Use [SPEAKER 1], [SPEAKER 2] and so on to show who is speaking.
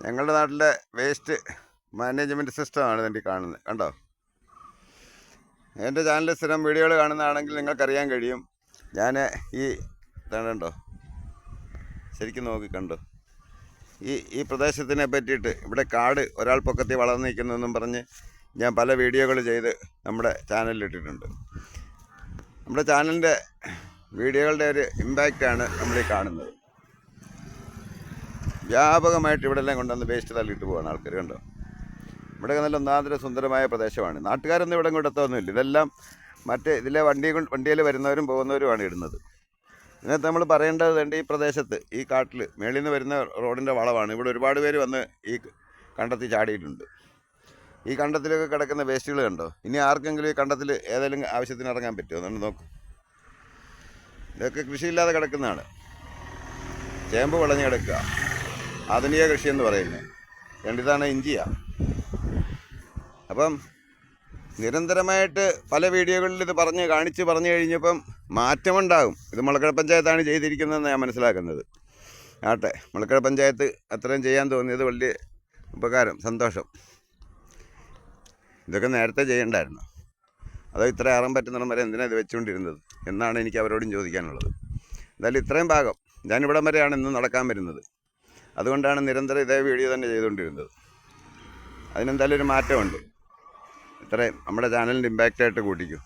[SPEAKER 1] ഞങ്ങളുടെ നാട്ടിലെ waste management സിസ്റ്റമാണ് ഇതിൻ്റെ കാണുന്നത്. കണ്ടോ? എൻ്റെ ചാനലിൽ സ്ഥിരം വീഡിയോകൾ കാണുന്നതാണെങ്കിൽ നിങ്ങൾക്കറിയാൻ കഴിയും. ഞാൻ ഈ കണ്ടോ, ശരിക്കും നോക്കി കണ്ടോ, ഈ പ്രദേശത്തിനെ പറ്റിയിട്ട് ഇവിടെ കാട് ഒരാൾ പൊക്കത്തിൽ വളർന്നു നിൽക്കുന്നതെന്നും പറഞ്ഞ് ഞാൻ പല വീഡിയോകൾ ചെയ്ത് നമ്മുടെ ചാനലിലിട്ടിട്ടുണ്ട്. നമ്മുടെ ചാനലിൻ്റെ വീഡിയോകളുടെ ഒരു ഇമ്പാക്റ്റാണ് നമ്മളീ കാണുന്നത്. വ്യാപകമായിട്ട് ഇവിടെ എല്ലാം കൊണ്ടുവന്ന് വേസ്റ്റ് തള്ളിയിട്ട് പോവാണ് ആൾക്കാർ. കണ്ടോ? ഇവിടെ നല്ല ഒന്നാന്തര സുന്ദരമായ പ്രദേശമാണ്. നാട്ടുകാരൊന്നും ഇവിടെ കൊണ്ട് എത്തൊന്നുമില്ല. ഇതെല്ലാം ഇതിലെ വണ്ടിയിൽ വരുന്നവരും പോകുന്നവരുമാണ് ഇടുന്നത്. ഇതിനകത്ത് നമ്മൾ പറയേണ്ടത് ഉണ്ട്, ഈ പ്രദേശത്ത് ഈ കാട്ടിൽ മേളിൽ നിന്ന് വരുന്ന റോഡിൻ്റെ വളവാണ്. ഇവിടെ ഒരുപാട് പേര് വന്ന് ഈ കണ്ടത്തിൽ ചാടിയിട്ടുണ്ട്. ഈ കണ്ടത്തിലൊക്കെ കിടക്കുന്ന വേസ്റ്റുകൾ കണ്ടോ? ഇനി ആർക്കെങ്കിലും ഈ കണ്ടത്തിൽ ഏതെങ്കിലും ആവശ്യത്തിന് ഇറങ്ങാൻ പറ്റുമോ എന്നു നോക്കും. ഇതൊക്കെ കൃഷിയില്ലാതെ കിടക്കുന്നതാണ്. ചേമ്പ് വിളഞ്ഞ് കിടക്കുക, ആധുനിക കൃഷി എന്ന് പറയുന്നത്. രണ്ടിതാണ് ഇഞ്ചിയാണ്. അപ്പം നിരന്തരമായിട്ട് പല വീഡിയോകളിൽ ഇത് പറഞ്ഞു കഴിഞ്ഞപ്പം മാറ്റമുണ്ടാകും. ഇത് മുളക്കട പഞ്ചായത്താണ് ചെയ്തിരിക്കുന്നതെന്ന് ഞാൻ മനസ്സിലാക്കുന്നത്. ആട്ടെ, മുളക്കട പഞ്ചായത്ത് അത്രയും ചെയ്യാൻ തോന്നിയത് വലിയ ഉപകാരം, സന്തോഷം. ഇതൊക്കെ നേരത്തെ ചെയ്യണ്ടായിരുന്നു. അതോ ഇത്ര ആറാൻ പറ്റുന്നിടം വരെ എന്തിനാണ് ഇത് വെച്ചുകൊണ്ടിരുന്നത് എന്നാണ് എനിക്ക് അവരോടും ചോദിക്കാനുള്ളത്. എന്തായാലും ഇത്രയും ഭാഗം ഞാനിവിടം വരെയാണ് ഇന്ന് നടക്കാൻ വരുന്നത്. അതുകൊണ്ടാണ് നിരന്തരം ഇതേ വീഡിയോ തന്നെ ചെയ്തുകൊണ്ടിരുന്നത്. അതിനെന്തായാലും ഒരു മാറ്റമുണ്ട്. ഇത്രയും നമ്മുടെ ചാനലിൻ്റെ ഇമ്പാക്റ്റായിട്ട് കൂട്ടിക്കും.